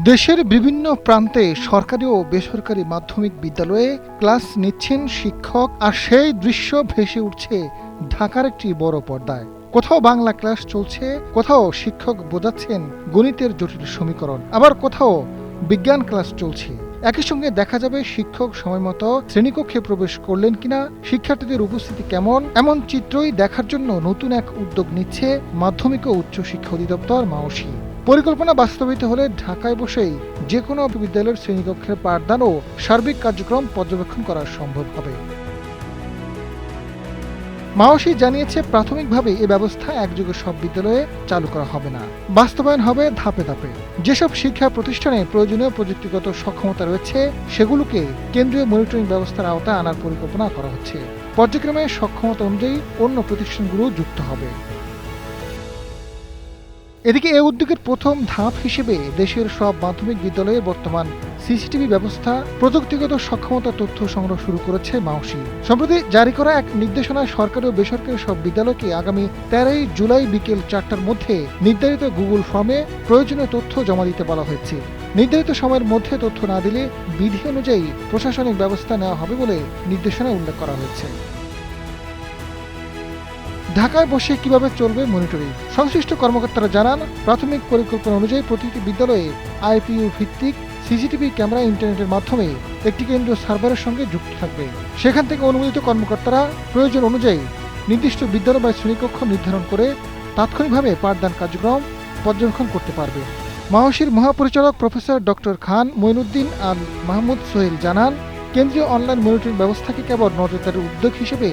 দেশের বিভিন্ন প্রান্তে সরকারি ও বেসরকারি মাধ্যমিক বিদ্যালয়ে ক্লাস নিচ্ছেন শিক্ষক, আর সেই দৃশ্য ভেসে উঠছে ঢাকার একটি বড় পর্দায়। কোথাও বাংলা ক্লাস চলছে, কোথাও শিক্ষক বোঝাচ্ছেন গণিতের জটিল সমীকরণ, আবার কোথাও বিজ্ঞান ক্লাস চলছে। একই সঙ্গে দেখা যাবে শিক্ষক সময়মতো শ্রেণীকক্ষে প্রবেশ করলেন কিনা, শিক্ষার্থীদের উপস্থিতি কেমন, এমন চিত্রই দেখার জন্য নতুন এক উদ্যোগ নিচ্ছে মাধ্যমিক ও উচ্চ শিক্ষা অধিদপ্তর মাওসী। পরিকল্পনা বাস্তবায়িত হলে ঢাকায় বসেই যে কোনো বিদ্যালয়ের শ্রেণীকক্ষের পাঠদান ও সার্বিক কার্যক্রম পর্যবেক্ষণ করা সম্ভব হবে। মাওসী জানিয়েছে, প্রাথমিকভাবে এ ব্যবস্থা একযোগে সব বিদ্যালয়ে চালু করা হবে না, বাস্তবায়ন হবে ধাপে ধাপে। যেসব শিক্ষা প্রতিষ্ঠানে প্রয়োজনীয় প্রযুক্তিগত সক্ষমতা রয়েছে সেগুলোকে কেন্দ্রীয় মনিটরিং ব্যবস্থার আওতায় আনার পরিকল্পনা করা হচ্ছে। পর্যায়ক্রমে সক্ষমতা অনুযায়ী অন্য প্রতিষ্ঠানগুলো যুক্ত হবে। এদিকে এ উদ্যোগের প্রথম ধাপ হিসেবে দেশের সব মাধ্যমিক বিদ্যালয়ে বর্তমান সিসিটিভি ব্যবস্থা, প্রযুক্তিগত সক্ষমতা তথ্য সংগ্রহ শুরু করেছে মাওসী। সম্প্রতি জারি করা এক নির্দেশনায় সরকারি ও বেসরকারি সব বিদ্যালয়কে আগামী 13 জুলাই বিকেল 4টার মধ্যে নির্ধারিত গুগল ফর্মে প্রয়োজনীয় তথ্য জমা দিতে বলা হয়েছে। নির্ধারিত সময়ের মধ্যে তথ্য না দিলে বিধি অনুযায়ী প্রশাসনিক ব্যবস্থা নেওয়া হবে বলে নির্দেশনায় উল্লেখ করা হয়েছে। ঢাকায় বসে কিভাবে চলবে মনিটরিং? সংশ্লিষ্ট কর্মকর্তারা জানান, প্রাথমিক পরিকল্পনা অনুযায়ী প্রতিটি বিদ্যালয়ে আইপিইউ ভিত্তিক সিসিটিভি ক্যামেরা ইন্টারনেটের মাধ্যমে একটি কেন্দ্রীয় সার্ভারের সঙ্গে যুক্ত থাকবে। সেখান থেকে অনুমোদিত কর্মকর্তারা প্রয়োজন অনুযায়ী নির্দিষ্ট বিদ্যালয় বা শ্রেণীকক্ষ নির্ধারণ করে তাৎক্ষণিকভাবে পাঠদান কার্যক্রম পর্যবেক্ষণ করতে পারবে। মাওসীর মহাপরিচালক প্রফেসর ডক্টর খান মঈনুদ্দিন আল মাহমুদ সোহেল জানান, কেন্দ্রীয় অনলাইন মনিটরিং ব্যবস্থাকে কেবল নজরদারির উদ্যোগ হিসেবে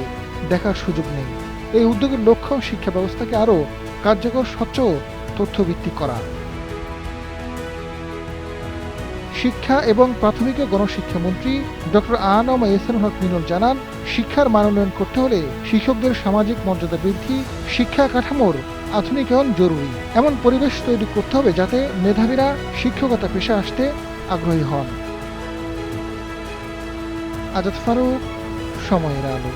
দেখার সুযোগ নেই। এই উদ্যোগের লক্ষ্য শিক্ষা ব্যবস্থাকে আরও কার্যকর, স্বচ্ছ ও তথ্যভিত্তিক করা। শিক্ষা এবং প্রাথমিক ও গণশিক্ষা মন্ত্রী ডক্টর আ.ন.ম এহসানুল হক মিনল জানান, শিক্ষার মান উন্নয়ন করতে হলে শিক্ষকদের সামাজিক মর্যাদা বৃদ্ধি, শিক্ষা কাঠামোর আধুনিকায়ন জরুরি। এমন পরিবেশ তৈরি করতে হবে যাতে মেধাবীরা শিক্ষকতা পেশা আসতে আগ্রহী হন। আজাদ ফারুক, সময়ের আলো।